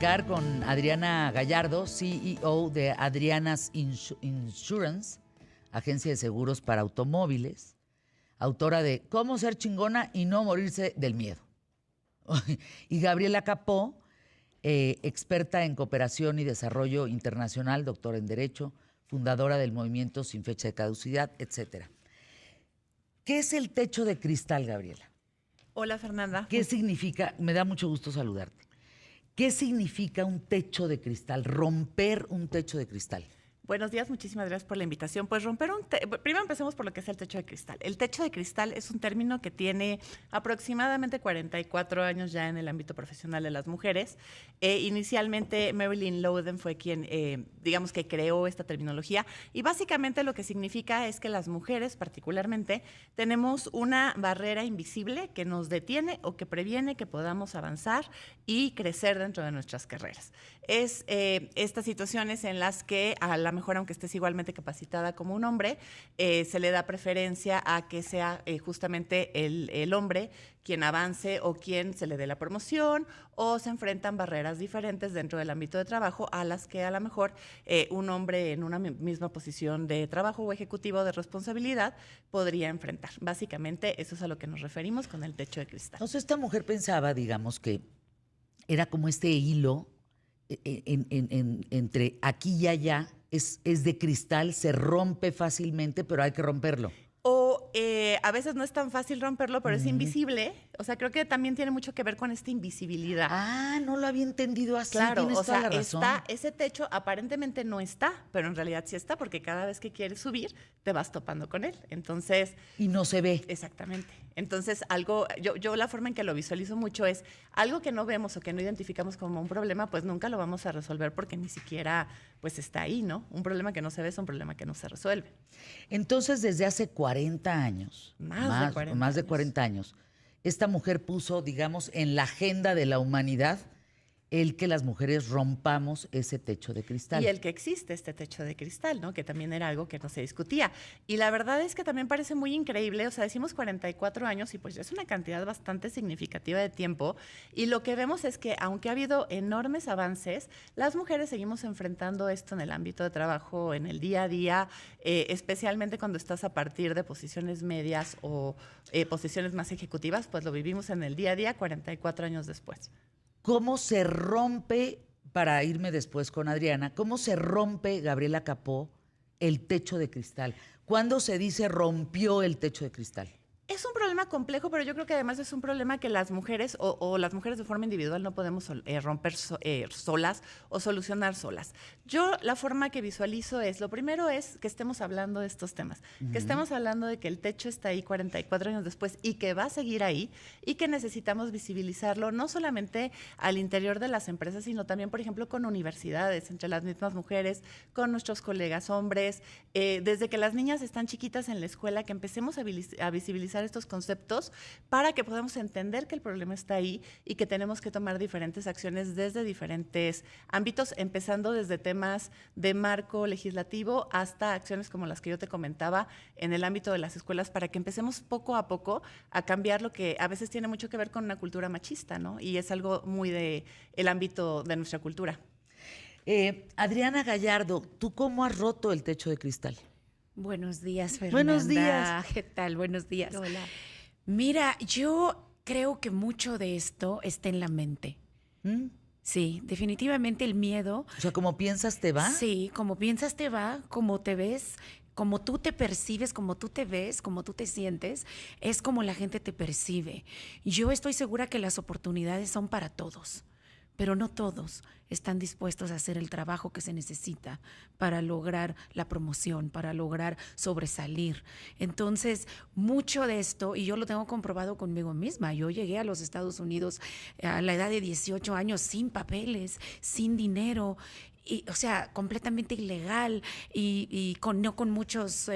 Con Adriana Gallardo, CEO de Adriana's Insurance, agencia de seguros para automóviles, autora de Cómo ser chingona y no morirse del miedo. Y Gabriela Capó, experta en cooperación y desarrollo internacional, doctora en Derecho, fundadora del movimiento Sin Fecha de Caducidad, etc. ¿Qué es el techo de cristal, Gabriela? Hola, Fernanda. ¿Qué significa? Me da mucho gusto saludarte. ¿Qué significa un techo de cristal? Romper un techo de cristal. Buenos días, muchísimas gracias por la invitación. Pues primero empecemos por lo que es el techo de cristal. El techo de cristal es un término que tiene aproximadamente 44 años ya en el ámbito profesional de las mujeres. Inicialmente Marilyn Loden fue quien, digamos que creó esta terminología, y básicamente lo que significa es que las mujeres particularmente tenemos una barrera invisible que nos detiene o que previene que podamos avanzar y crecer dentro de nuestras carreras. Es estas situaciones en las que a la mejor, aunque estés igualmente capacitada como un hombre, se le da preferencia a que sea justamente el hombre quien avance o quien se le dé la promoción, o se enfrentan barreras diferentes dentro del ámbito de trabajo a las que a lo mejor un hombre en una misma posición de trabajo o ejecutivo de responsabilidad podría enfrentar. Básicamente eso es a lo que nos referimos con el techo de cristal. Entonces esta mujer pensaba, digamos, que era como este hilo entre aquí y allá, es de cristal, se rompe fácilmente, pero hay que romperlo. O a veces no es tan fácil romperlo, pero es invisible. O sea, creo que también tiene mucho que ver con esta invisibilidad. Ah, no lo había entendido así. Claro, tienes o toda sea, la razón. ese techo aparentemente no está, pero en realidad sí está, porque cada vez que quieres subir, te vas topando con él. Entonces... Y no se ve. Exactamente. Entonces, yo la forma en que lo visualizo mucho es algo que no vemos o que no identificamos como un problema, pues nunca lo vamos a resolver porque ni siquiera pues está ahí, ¿no? Un problema que no se ve es un problema que no se resuelve. Entonces, desde hace 40 años, más de 40 años, esta mujer puso, digamos, en la agenda de la humanidad el que las mujeres rompamos ese techo de cristal. Y el que existe este techo de cristal, ¿no? Que también era algo que no se discutía. Y la verdad es que también parece muy increíble, o sea, decimos 44 años y pues es una cantidad bastante significativa de tiempo. Y lo que vemos es que aunque ha habido enormes avances, las mujeres seguimos enfrentando esto en el ámbito de trabajo, en el día a día, especialmente cuando estás a partir de posiciones medias o posiciones más ejecutivas, pues lo vivimos en el día a día 44 años después. ¿Cómo se rompe, para irme después con Adriana, cómo se rompe, Gabriela Capó, el techo de cristal? ¿Cuándo se dice rompió el techo de cristal? Es un problema complejo, pero yo creo que además es un problema que las mujeres o las mujeres de forma individual no podemos romper solas o solucionar solas. Yo la forma que visualizo es, lo primero es que estemos hablando de estos temas, que estemos hablando de que el techo está ahí 44 años después y que va a seguir ahí y que necesitamos visibilizarlo no solamente al interior de las empresas, sino también, por ejemplo, con universidades, entre las mismas mujeres, con nuestros colegas hombres, desde que las niñas están chiquitas en la escuela, que empecemos a visibilizar estos conceptos para que podamos entender que el problema está ahí y que tenemos que tomar diferentes acciones desde diferentes ámbitos, empezando desde temas de marco legislativo hasta acciones como las que yo te comentaba en el ámbito de las escuelas, para que empecemos poco a poco a cambiar lo que a veces tiene mucho que ver con una cultura machista, ¿no? Y es algo muy del ámbito de nuestra cultura. Adriana Gallardo, ¿tú cómo has roto el techo de cristal? Buenos días, Fernanda. Buenos días. ¿Qué tal? Buenos días. Hola. Mira, yo creo que mucho de esto está en la mente. ¿Mm? Sí, definitivamente el miedo. O sea, como piensas te va. Sí, como piensas te va, como te ves, como tú te percibes, como tú te ves, como tú te sientes, es como la gente te percibe. Yo estoy segura que las oportunidades son para todos, pero no todos están dispuestos a hacer el trabajo que se necesita para lograr la promoción, para lograr sobresalir. Entonces, mucho de esto, y yo lo tengo comprobado conmigo misma, yo llegué a los Estados Unidos a la edad de 18 años sin papeles, sin dinero, y, o sea, completamente ilegal y no con muchos,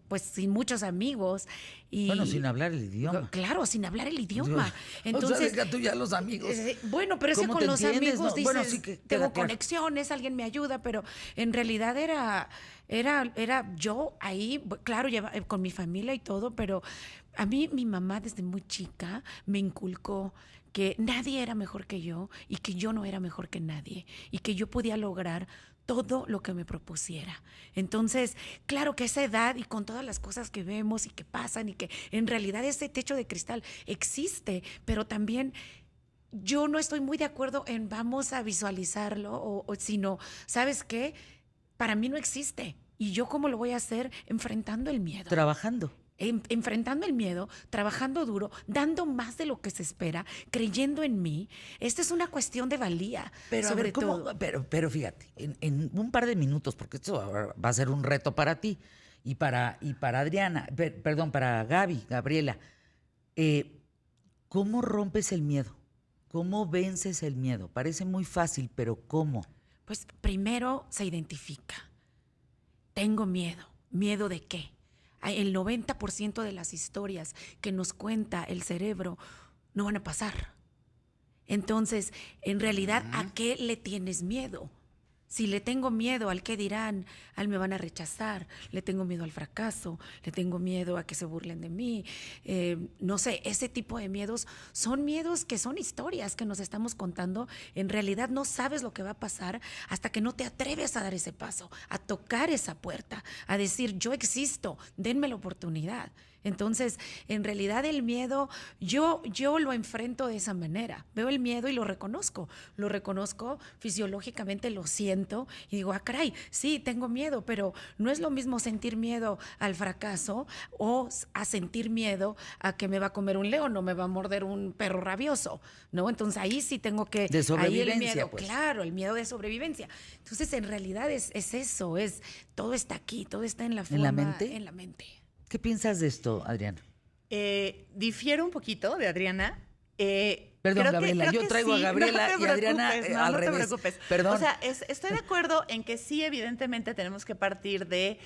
pues sin muchos amigos. Y, bueno, sin hablar el idioma. Claro, sin hablar el idioma. Entonces, o sea, deja tú ya los amigos. Bueno, pero es que con los amigos no, dices, bueno, sí que tengo conexiones, alguien me ayuda, pero en realidad era yo ahí, claro, con mi familia y todo, pero a mí mi mamá desde muy chica me inculcó que nadie era mejor que yo y que yo no era mejor que nadie y que yo podía lograr todo lo que me propusiera. Entonces, claro que a esa edad y con todas las cosas que vemos y que pasan y que en realidad ese techo de cristal existe, pero también yo no estoy muy de acuerdo en vamos a visualizarlo sino, ¿sabes qué? Para mí no existe. ¿Y yo cómo lo voy a hacer? Enfrentando el miedo. Trabajando. Enfrentando el miedo, trabajando duro, dando más de lo que se espera, creyendo en mí. Esta es una cuestión de valía, Pero, a sobre ver, ¿cómo? todo. Pero fíjate, en un par de minutos, porque esto ahora va a ser un reto para ti y para Adriana, perdón, para Gabriela, ¿cómo rompes el miedo? ¿Cómo vences el miedo? Parece muy fácil, pero ¿cómo? Pues primero se identifica. Tengo miedo. ¿Miedo de qué? El 90% de las historias que nos cuenta el cerebro no van a pasar. Entonces, en realidad, ¿a qué le tienes miedo? Si le tengo miedo al qué dirán, al me van a rechazar, le tengo miedo al fracaso, le tengo miedo a que se burlen de mí, no sé, ese tipo de miedos son miedos que son historias que nos estamos contando. En realidad no sabes lo que va a pasar hasta que no te atreves a dar ese paso, a tocar esa puerta, a decir yo existo, denme la oportunidad. Entonces, en realidad el miedo, yo lo enfrento de esa manera. Veo el miedo y lo reconozco fisiológicamente, lo siento y digo, caray, sí, tengo miedo, pero no es lo mismo sentir miedo al fracaso o a sentir miedo a que me va a comer un león o me va a morder un perro rabioso, ¿no? Entonces ahí sí tengo que... De sobrevivencia, ahí el miedo, pues. claro, el miedo de sobrevivencia. Entonces, en realidad es eso, todo está aquí, todo está en la forma, ¿En la mente? en la mente. ¿Qué piensas de esto, Adriana? Difiero un poquito de Adriana. Perdón, Gabriela, yo traigo a Gabriela y Adriana al revés. No te preocupes. Perdón. O sea, estoy de acuerdo en que sí, evidentemente tenemos que partir de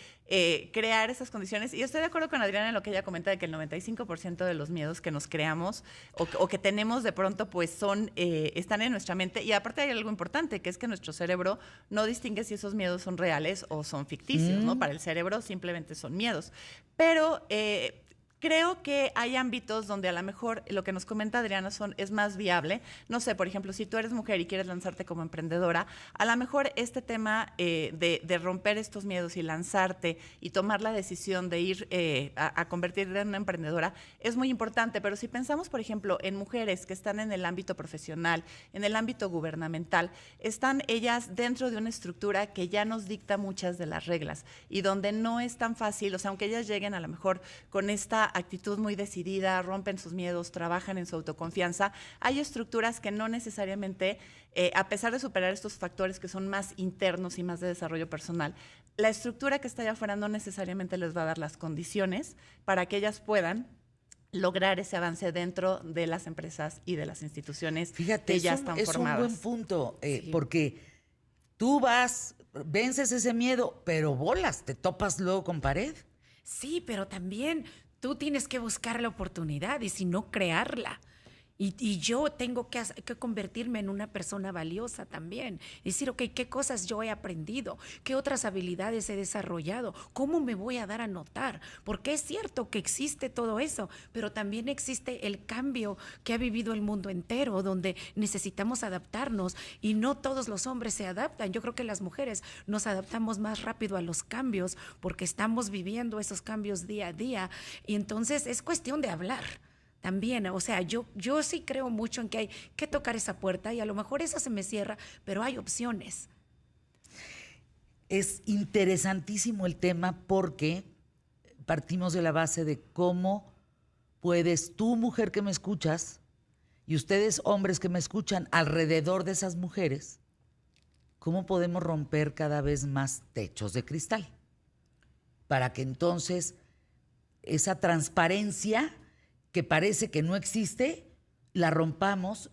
crear esas condiciones. Y estoy de acuerdo con Adriana en lo que ella comenta de que el 95% de los miedos que nos creamos o que tenemos de pronto, pues están en nuestra mente. Y aparte hay algo importante, que es que nuestro cerebro no distingue si esos miedos son reales o son ficticios, ¿no? Para el cerebro simplemente son miedos. Pero... creo que hay ámbitos donde a lo mejor lo que nos comenta Adriana es más viable. No sé, por ejemplo, si tú eres mujer y quieres lanzarte como emprendedora, a lo mejor este tema de romper estos miedos y lanzarte y tomar la decisión de ir a convertirte en una emprendedora es muy importante. Pero si pensamos, por ejemplo, en mujeres que están en el ámbito profesional, en el ámbito gubernamental, están ellas dentro de una estructura que ya nos dicta muchas de las reglas y donde no es tan fácil, o sea, aunque ellas lleguen a lo mejor con esta actitud muy decidida, rompen sus miedos, trabajan en su autoconfianza, hay estructuras que no necesariamente, a pesar de superar estos factores que son más internos y más de desarrollo personal, la estructura que está allá afuera no necesariamente les va a dar las condiciones para que ellas puedan lograr ese avance dentro de las empresas y de las instituciones. Fíjate, que ya están formadas. Es un buen punto, Sí. porque tú vences ese miedo, pero bolas, te topas luego con pared. Sí, pero también tú tienes que buscar la oportunidad y si no, crearla. Y yo tengo que convertirme en una persona valiosa también. Decir, ok, ¿qué cosas yo he aprendido? ¿Qué otras habilidades he desarrollado? ¿Cómo me voy a dar a notar? Porque es cierto que existe todo eso, pero también existe el cambio que ha vivido el mundo entero, donde necesitamos adaptarnos y no todos los hombres se adaptan. Yo creo que las mujeres nos adaptamos más rápido a los cambios porque estamos viviendo esos cambios día a día. Y entonces es cuestión de hablar. También, o sea, yo sí creo mucho en que hay que tocar esa puerta y a lo mejor esa se me cierra, pero hay opciones. Es interesantísimo el tema porque partimos de la base de cómo puedes, tú mujer que me escuchas, y ustedes hombres que me escuchan alrededor de esas mujeres, cómo podemos romper cada vez más techos de cristal para que entonces esa transparencia que parece que no existe, la rompamos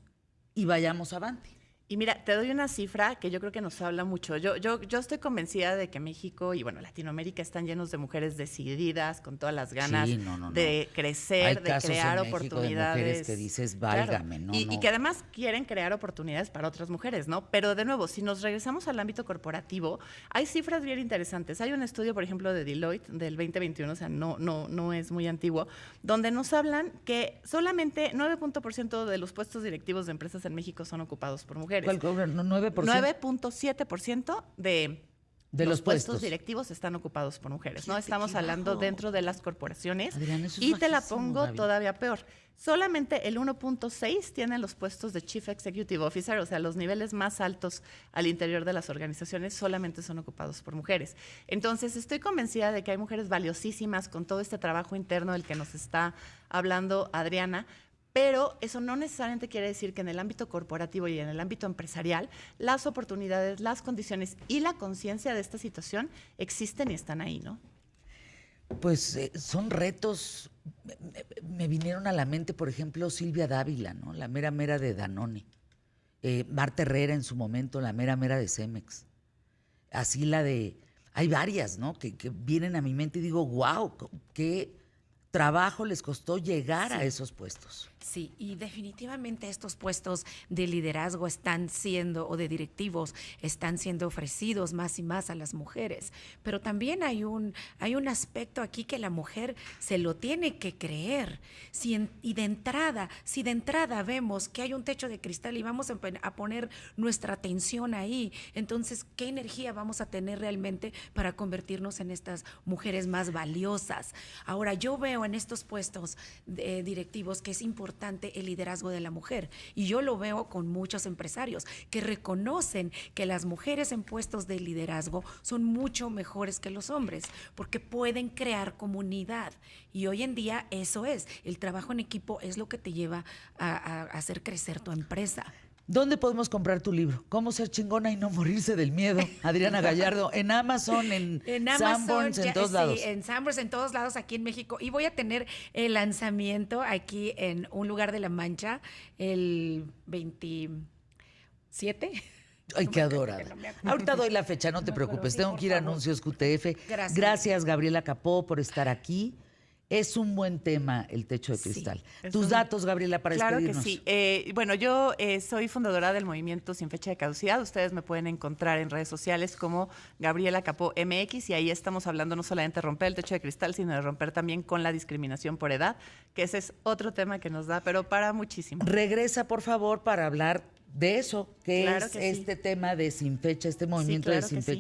y vayamos avante. Y mira, te doy una cifra que yo creo que nos habla mucho. Yo estoy convencida de que México y, bueno, Latinoamérica están llenos de mujeres decididas, con todas las ganas de crecer, Hay de casos crear en México oportunidades. de mujeres que dices, válgame, claro. no, Y que además quieren crear oportunidades para otras mujeres, ¿no? Pero de nuevo, si nos regresamos al ámbito corporativo, hay cifras bien interesantes. Hay un estudio, por ejemplo, de Deloitte del 2021, o sea, no es muy antiguo, donde nos hablan que solamente 9% de los puestos directivos de empresas en México son ocupados por mujeres. ¿Cuál? ¿9%? 9.7% de los puestos directivos están ocupados por mujeres. Fíjate, ¿no? Estamos hablando dentro de las corporaciones. Adriana, eso es y te la bajísimo, pongo Gaby. todavía peor. Solamente el 1.6 tienen los puestos de Chief Executive Officer, o sea, los niveles más altos al interior de las organizaciones solamente son ocupados por mujeres. Entonces, estoy convencida de que hay mujeres valiosísimas con todo este trabajo interno del que nos está hablando Adriana, pero eso no necesariamente quiere decir que en el ámbito corporativo y en el ámbito empresarial las oportunidades, las condiciones y la conciencia de esta situación existen y están ahí, ¿no? Pues son retos. Me vinieron a la mente, por ejemplo, Silvia Dávila, ¿no? La mera mera de Danone. Marta Herrera en su momento, la mera mera de Cemex. Así la de... Hay varias, ¿no? Que vienen a mi mente y digo, wow, qué trabajo les costó llegar a esos puestos. Sí, y definitivamente estos puestos de liderazgo están siendo, o de directivos, están siendo ofrecidos más y más a las mujeres. Pero también hay un aspecto aquí que la mujer se lo tiene que creer. Si de entrada vemos que hay un techo de cristal y vamos a poner nuestra atención ahí, entonces, ¿qué energía vamos a tener realmente para convertirnos en estas mujeres más valiosas? Ahora, yo veo en estos puestos directivos que es importante el liderazgo de la mujer, y yo lo veo con muchos empresarios que reconocen que las mujeres en puestos de liderazgo son mucho mejores que los hombres porque pueden crear comunidad, y hoy en día eso es, el trabajo en equipo es lo que te lleva a hacer crecer tu empresa. ¿Dónde podemos comprar tu libro? ¿Cómo ser chingona y no morirse del miedo? Adriana Gallardo, en Amazon, en Sanborns, en todos lados. Sí, en Sanborns, en todos lados aquí en México. Y voy a tener el lanzamiento aquí en un lugar de La Mancha el 27. Ay, qué adorada. Ahorita doy la fecha, no te preocupes. Tengo que ir a anuncios QTF. Gracias, Gabriela Capó, por estar aquí. Es un buen tema el techo de cristal. Tus datos, Gabriela, para despedirnos. Claro que sí. Bueno, yo soy fundadora del movimiento Sin Fecha de Caducidad. Ustedes me pueden encontrar en redes sociales como Gabriela Capó MX, y ahí estamos hablando no solamente de romper el techo de cristal, sino de romper también con la discriminación por edad, que ese es otro tema que nos da, pero para muchísimo. Regresa, por favor, para hablar de eso, que Claro es que este tema de Sin Fecha, este movimiento de Sin Fecha.